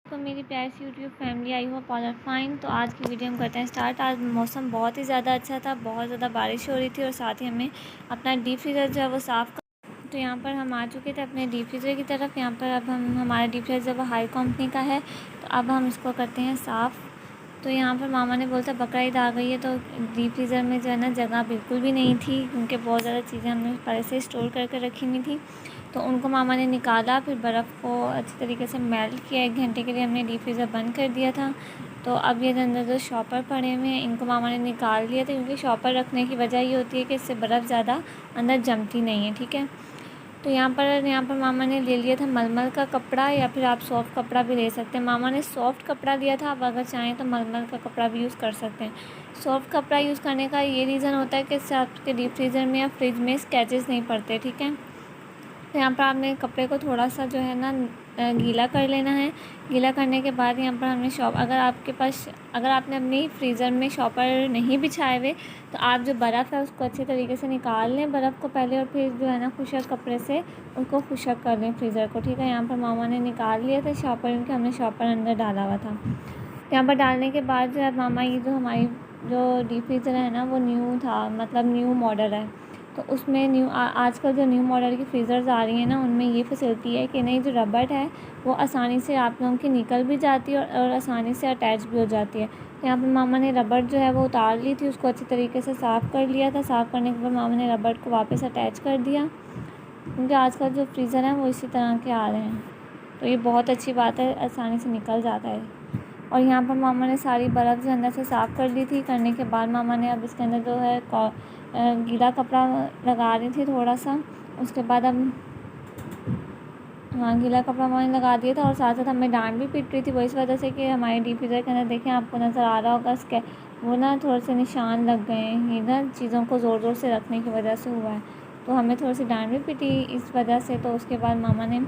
तो मेरी प्यारी सी YouTube family, I hope all are fine. तो आज की वीडियो हम करते हैं स्टार्ट। आज मौसम बहुत ही ज़्यादा अच्छा था, बहुत ज़्यादा बारिश हो रही थी और साथ ही हमें अपना डीप फ्रीज़र जो है वो साफ़ कर। तो यहाँ पर हम आ चुके थे अपने डीप फ्रीज़र की तरफ। यहाँ पर अब हमारा डीप फ्रीज़र वो हाई कंपनी का है, तो अब हम इसको करते हैं साफ़। तो यहाँ पर मामा ने बोलता बकरा ईद आ गई है, तो डीप फ्रीज़र में जो है ना जगह बिल्कुल भी नहीं थी, क्योंकि बहुत ज़्यादा चीज़ें हमने पहले से स्टोर करके रखी हुई थी। तो उनको मामा ने निकाला, फिर बर्फ़ को अच्छी तरीके से मेल्ट किया। 1 घंटे के लिए हमने डीप फ्रीज़र बंद कर दिया था। तो अब ये अंदर जो शॉपर पड़े हुए हैं, इनको मामा ने निकाल दिया था, क्योंकि शॉपर रखने की वजह ये होती है कि इससे बर्फ़ ज़्यादा अंदर जमती नहीं है, ठीक है। तो यहाँ पर मामा ने ले लिया था मलमल का कपड़ा, या फिर आप सॉफ्ट कपड़ा भी ले सकते हैं। मामा ने सॉफ्ट कपड़ा लिया था, आप अगर चाहें तो मलमल का कपड़ा भी यूज़ कर सकते हैं। सॉफ्ट कपड़ा यूज़ करने का ये रीज़न होता है कि इससे आपके डीप फ्रीज़र में या फ्रिज में स्क्रैचेस नहीं पड़ते, ठीक है। तो यहाँ पर आपने कपड़े को थोड़ा सा जो है ना गीला कर लेना है। गीला करने के बाद यहाँ पर हमने अगर आपने अपनी फ्रीज़र में शॉपर नहीं बिछाए हुए, तो आप जो बर्फ़ है उसको अच्छे तरीके से निकाल लें बर्फ़ को पहले, और फिर जो है ना खुशक कपड़े से उसको खुशक कर लें फ्रीज़र को, ठीक है। यहाँ पर मामा ने निकाल लिए थे शॉपर, क्योंकि हमने शॉपर अंदर डाला हुआ था। यहाँ पर डालने के बाद जो है मामा, ये जो हमारी जो डीप फ्रीज़र है ना वो न्यू था, मतलब न्यू मॉडल है। तो उसमें आजकल जो न्यू मॉडल की फ्रीज़र्स आ रही हैं ना, उनमें ये फैसिलिटी है कि नहीं, जो रबड़ है वो आसानी से आप लोगों की निकल भी जाती है और आसानी से अटैच भी हो जाती है। तो यहाँ पर मामा ने रबड़ जो है वो उतार ली थी, उसको अच्छी तरीके से साफ़ कर लिया था। साफ़ करने के बाद मामा ने रबड़ को वापस अटैच कर दिया, क्योंकि आजकल जो फ्रीज़र हैं वो इसी तरह के आ रहे हैं। तो ये बहुत अच्छी बात है, आसानी से निकल जाता है। और यहाँ पर मामा ने सारी बर्फ़ जो अंदर से साफ़ कर ली थी। करने के बाद मामा ने अब इसके अंदर जो है गीला कपड़ा लगा रही थी थोड़ा सा। उसके बाद अब हाँ, गीला कपड़ा मामा ने लगा दिया था, और साथ साथ हमें डांट भी पीट रही थी वो इस वजह से कि हमारे डीप फ्रीज़र के अंदर देखें, आपको नज़र आ रहा होगा इसके वो ना थोड़े से निशान लग गए हैं। ये ना चीज़ों को ज़ोर ज़ोर से रखने की वजह से हुआ है, तो हमें थोड़ी सी डांट भी पीटी इस वजह से। तो उसके बाद मामा ने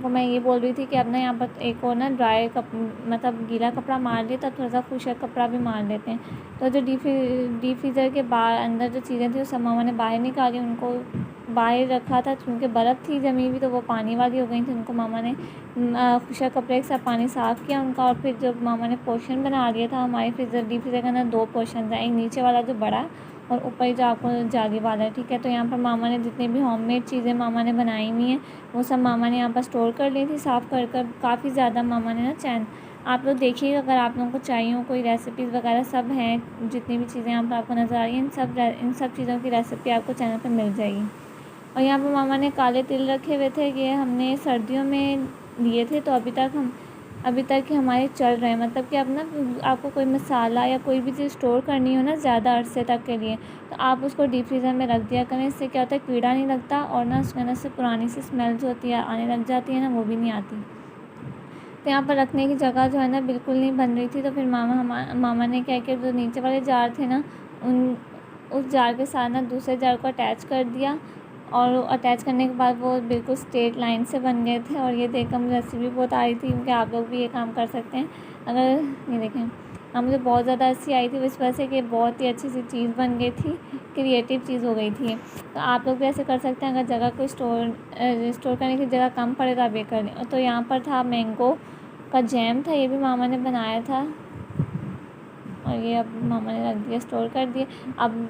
को मैं ये बोल रही थी कि अब ना यहाँ पर एक और ना मतलब गीला कपड़ा मार लिया, तब थोड़ा सा खुशक कपड़ा भी मार लेते हैं। तो जो डीप फ्रीज़र के बाहर अंदर जो चीज़ें थी वो सब मामा ने बाहर निकाली, उनको बाहर रखा था, क्योंकि बर्फ़ थी जमी हुई, तो वो पानी वाली हो गई थी। उनको मामा ने खुशक कपड़े के साथ पानी साफ़ किया उनका, और फिर जब मामा ने पोर्शन बना लिया था हमारे डीप फ्रीज़र के अंदर 2 पोर्शन हैं, एक नीचे वाला जो बड़ा और ऊपर जो आपको जाली वाला है, ठीक है। तो यहाँ पर मामा ने जितनी भी होममेड चीज़ें मामा ने बनाई हुई हैं वो सब मामा ने यहाँ पर स्टोर कर ली थी, साफ़ कर कर काफ़ी ज़्यादा मामा ने ना आप लोग देखिएगा, अगर आप लोगों को चाहिए हो कोई रेसिपीज़ वगैरह सब हैं, जितनी भी चीज़ें यहाँ पर आपको नज़र आ रही हैं, इन सब चीज़ों की रेसिपी आपको चैनल पर मिल जाएगी। और यहाँ पर मामा ने काले तिल रखे हुए थे, ये हमने सर्दियों में लिए थे, तो अभी तक हमारे चल रहे हैं। मतलब कि अब ना आपको कोई मसाला या कोई भी चीज़ स्टोर करनी हो ना ज़्यादा अरसे तक के लिए, तो आप उसको डीप फ्रीज़र में रख दिया करें। इससे क्या होता है, कीड़ा नहीं लगता, और ना उसके अंदर से पुरानी सी स्मेल जो होती है आने लग जाती है ना, वो भी नहीं आती। तो यहाँ पर रखने की जगह जो है ना बिल्कुल नहीं बन रही थी, तो फिर मामा ने क्या किया, जो नीचे वाले जार थे ना उस जार के साथ ना दूसरे जार को अटैच कर दिया, और अटैच करने के बाद वो बिल्कुल स्ट्रेट लाइन से बन गए थे। और ये देखकर मुझे हंसी भी बहुत आ रही थी, क्योंकि आप लोग भी ये काम कर सकते हैं। अगर ये देखें, मुझे बहुत ज़्यादा हंसी आई थी इस वजह से कि बहुत ही अच्छी सी चीज़ बन गई थी, क्रिएटिव चीज़ हो गई थी। तो आप लोग भी ऐसे कर सकते हैं, अगर जगह को स्टोर करने की जगह कम पड़े तो आप ये कर लें। तो यहाँ पर था मैंगो का जैम था, ये भी मामा ने बनाया था, और ये अब मामा ने रख दिया, स्टोर कर दिया। अब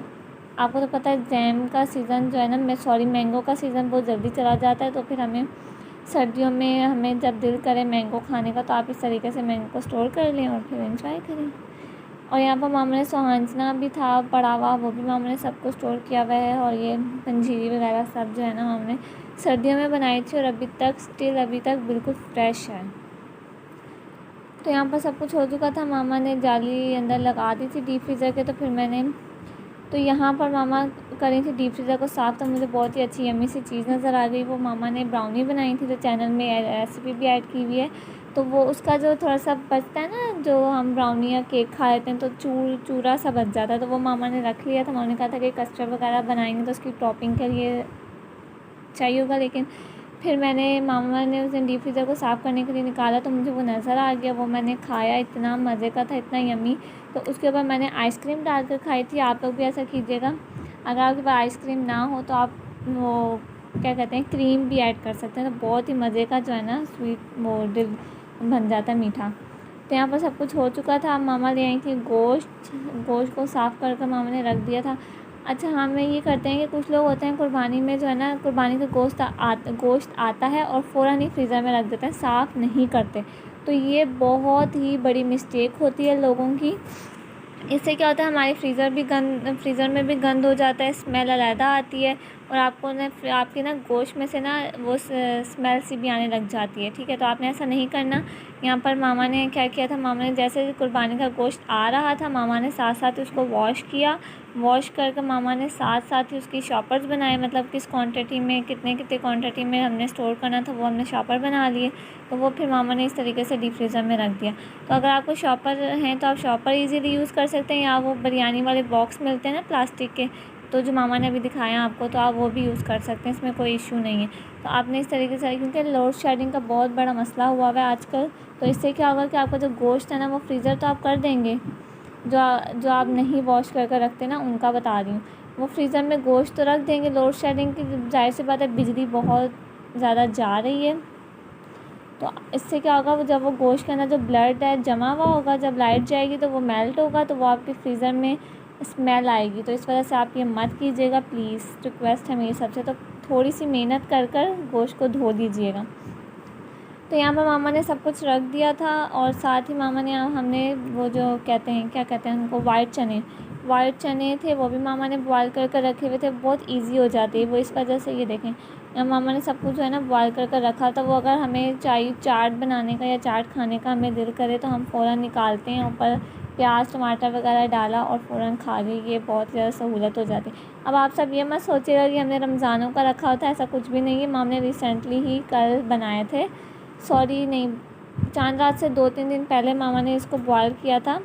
आपको तो पता है जैम का सीज़न जो है ना, मैंगो का सीज़न बहुत जल्दी चला जाता है, तो फिर हमें सर्दियों में हमें जब दिल करे मैंगो खाने का, तो आप इस तरीके से मैंगो को स्टोर कर लें और फिर एंजॉय करें। और यहाँ पर मामा ने सुहांजना भी था पड़ा हुआ, वो भी मामा ने सब कुछ स्टोर किया हुआ है। और ये पंजीरी वगैरह सब जो है ना मामा ने सर्दियों में बनाई थी, और अभी तक बिल्कुल फ्रेश है। तो यहाँ पर सब कुछ हो चुका था, मामा ने जाली अंदर लगा दी थी डीप फ्रीज़र के। तो यहाँ पर मामा कर रही थी डीप फ्रीज़र को साफ़, तो मुझे बहुत ही अच्छी यम्मी सी चीज़ नज़र आ गई। वो मामा ने ब्राउनी बनाई थी, जो चैनल में रेसिपी भी ऐड की हुई है। तो वो उसका जो थोड़ा सा बचता है ना, जो हम ब्राउनी या केक खा लेते हैं, तो चूरा सा बच जाता है, तो वो मामा ने रख लिया था। मामा ने कहा था कि कस्टर्ड वगैरह बनाएंगे तो उसकी टॉपिंग के लिए चाहिए होगा, लेकिन फिर मामा ने उस दिन डीप फ्रीज़र को साफ़ करने के लिए निकाला, तो मुझे वो नज़र आ गया। वो मैंने खाया, इतना मज़े का था, इतना यम्मी। तो उसके ऊपर मैंने आइसक्रीम डाल कर खाई थी। आप लोग भी ऐसा कीजिएगा। अगर आपके पास आइसक्रीम ना हो तो आप वो क्या कहते हैं, क्रीम भी ऐड कर सकते हैं, तो बहुत ही मज़े का जो है ना बन जाता है मीठा। तो यहाँ पर सब कुछ हो चुका था। अब मामा ले आई थी गोश्त को साफ़ कर मामा ने रख दिया था। अच्छा हाँ, मैं ये करते हैं कि कुछ लोग होते हैं कुर्बानी में जो है ना, कुर्बानी का गोश्त आता है और फ़ौरन ही फ्रीज़र में रख देते हैं, साफ़ नहीं करते। तो ये बहुत ही बड़ी मिस्टेक होती है लोगों की। इससे क्या होता है, हमारे फ्रीज़र में भी गंद हो जाता है, स्मेल अलहदा आती है और आपके ना गोश्त में से ना वो स्मेल सी भी आने लग जाती है। ठीक है, तो आपने ऐसा नहीं करना। यहाँ पर मामा ने क्या किया था, मामा ने जैसे कुर्बानी का गोश्त आ रहा था, मामा ने साथ साथ उसको वॉश किया। वॉश करके मामा ने साथ साथ ही उसकी शॉपर्स बनाए, मतलब किस क्वांटिटी में कितने क्वांटिटी में हमने स्टोर करना था वो हमने शॉपर बना लिए। तो वो फिर मामा ने इस तरीके से डीप फ्रीज़र में रख दिया। तो अगर आपको शॉपर हैं तो आप शॉपर इजीली यूज़ कर सकते हैं, या वो बिरयानी वाले बॉक्स मिलते हैं ना प्लास्टिक के, तो जो मामा ने अभी दिखाया आपको, तो आप वो भी यूज़ कर सकते हैं, इसमें कोई इशू नहीं है। तो आपने इस तरीके से, क्योंकि लोड शेडिंग का बहुत बड़ा मसला हुआ है आजकल, तो इससे क्या होगा कि आपका जो गोश्त है ना वो फ्रीज़र तो आप कर देंगे, जो आप नहीं वॉश कर रखते ना, उनका बता रही हूँ, वो फ्रीज़र में गोश्त तो रख देंगे। लोड शेडिंग की जाहिर सी बात है, बिजली बहुत ज़्यादा जा रही है, तो इससे क्या होगा, वो जब वो गोश्त के अंदर जो ब्लड है जमा हुआ होगा, जब लाइट जाएगी तो वो मेल्ट होगा, तो वो आपके फ्रीज़र में स्मेल आएगी। तो इस वजह से आप ये मत कीजिएगा प्लीज़, रिक्वेस्ट है मेरी सबसे। तो थोड़ी सी मेहनत कर गोश्त को धो लीजिएगा। तो यहाँ पर मामा ने सब कुछ रख दिया था, और साथ ही मामा ने हमने वो जो क्या कहते हैं उनको, वाइट चने थे, वो भी मामा ने बॉयल कर रखे हुए थे। बहुत इजी हो जाती है वो, इस वजह से। ये देखें, मामा ने सब कुछ जो है ना बॉयल कर रखा था। वो अगर हमें चाहिए चाट बनाने का या चाट खाने का हमें दिल करे तो हम फ़ौरन निकालते हैं, ऊपर प्याज टमाटर वगैरह डाला और फ़ौरन खा ली। ये बहुत ज़्यादा सहूलत हो जाती है। अब आप सब ये मत सोचिएगा कि हमने रमज़ानों का रखा होता है, ऐसा कुछ भी नहीं है। मामा ने रिसेंटली ही कल बनाए थे, सॉरी नहीं, चांद रात से 2-3 दिन पहले मामा ने इसको बॉयल किया था।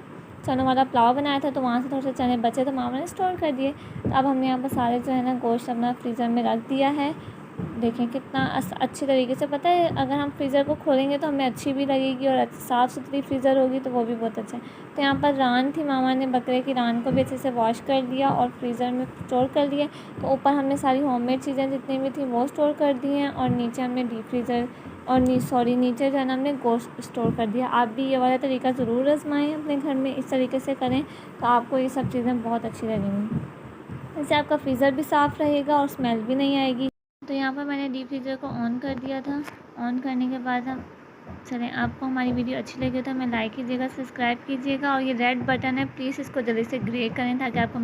चनों वाला पुलाव बनाया था, तो वहाँ से थोड़े से चने बचे तो मामा ने स्टोर कर दिए। तो अब हमने यहाँ पर सारे जो है ना गोश्त अपना फ्रीज़र में रख दिया है। देखें कितना अच्छी तरीके से, पता है अगर हम फ्रीज़र को खोलेंगे तो हमें अच्छी भी लगेगी, और साफ़ सुथरी फ्रीज़र होगी तो वो भी बहुत अच्छा है। तो यहाँ पर रान थी, मामा ने बकरे की रान को भी अच्छे से वॉश कर दिया और फ्रीज़र में स्टोर कर दिया। तो ऊपर हमने सारी होममेड चीज़ें जितनी भी थी वो स्टोर कर दी हैं, और नीचे हमने डीप फ्रीज़र और नीचे जो है ना हमने गोश्त स्टोर कर दिया। आप भी ये वाला तरीका ज़रूर आजमाएं अपने घर में, इस तरीके से करें तो आपको ये सब चीज़ें बहुत अच्छी लगेंगी। इससे आपका फ्रीज़र भी साफ़ रहेगा और स्मेल भी नहीं आएगी। तो यहाँ पर मैंने डीप फ्रीज़र को ऑन कर दिया था। ऑन करने के बाद हम चलें, आपको हमारी वीडियो अच्छी लगी तो हमें लाइक कीजिएगा, सब्सक्राइब कीजिएगा, और ये रेड बटन है प्लीज़ इसको जल्दी से ग्रे करें ताकि आपको